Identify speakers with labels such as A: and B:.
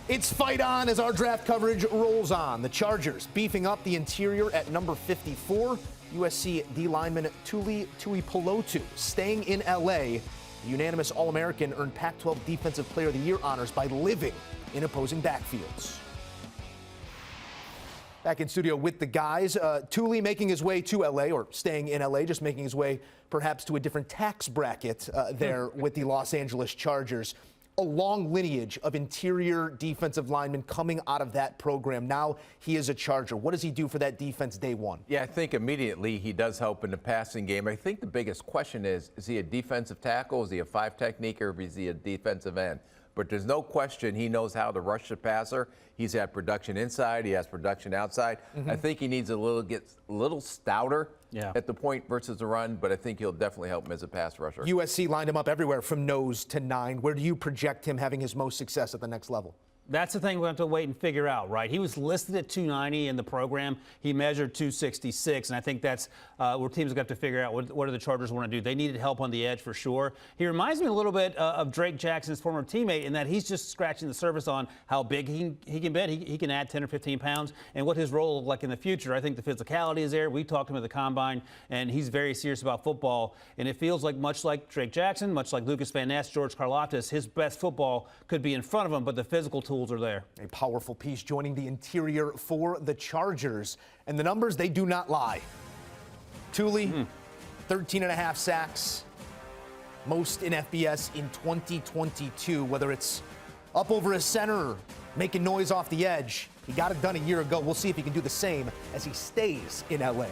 A: It's fight on as our draft coverage rolls on. The Chargers beefing up the interior at number 54. USC D lineman Tuli Tuipulotu staying in L.A. The unanimous All-American earned Pac-12 Defensive Player of the Year honors by living in opposing backfields. Back in studio with the guys. Tuli making his way to L.A., or staying in L.A., just making his way perhaps to a different tax bracket there with the Los Angeles Chargers. A long lineage of interior defensive linemen coming out of that program. Now he is a Charger. What does he do for that defense day one?
B: Yeah, I think immediately he does help in the passing game. I think the biggest question is he a defensive tackle? Is he a five technique, or is he a defensive end? But there's no question he knows how to rush the passer. He's had production inside. He has production outside. I think he needs get a little stouter at the point versus the run, but I think he'll definitely help him as a pass rusher.
A: USC lined him up everywhere from nose to 9. Where do you project him having his most success at the next level?
C: That's the thing we have to wait and figure out, right? He was listed at 290 in the program. He measured 266, and I think that's where teams are going to have to figure out what do the Chargers want to do. They needed help on the edge for sure. He reminds me a little bit of Drake Jackson's former teammate in that he's just scratching the surface on how big he can be. He can add 10 or 15 pounds, and what his role will look like in the future. I think the physicality is there. We talked to him at the Combine, and he's very serious about football, and it feels like much like Drake Jackson, much like Lucas Van Ness, George Karlaftis, his best football could be in front of him, but the physical tools are there.
A: A powerful piece joining the interior for the Chargers. And the numbers, they do not lie. Tuli, 13.5 sacks, most in FBS in 2022. Whether it's up over a center or making noise off the edge, he got it done a year ago. We'll see if he can do the same as he stays in L.A.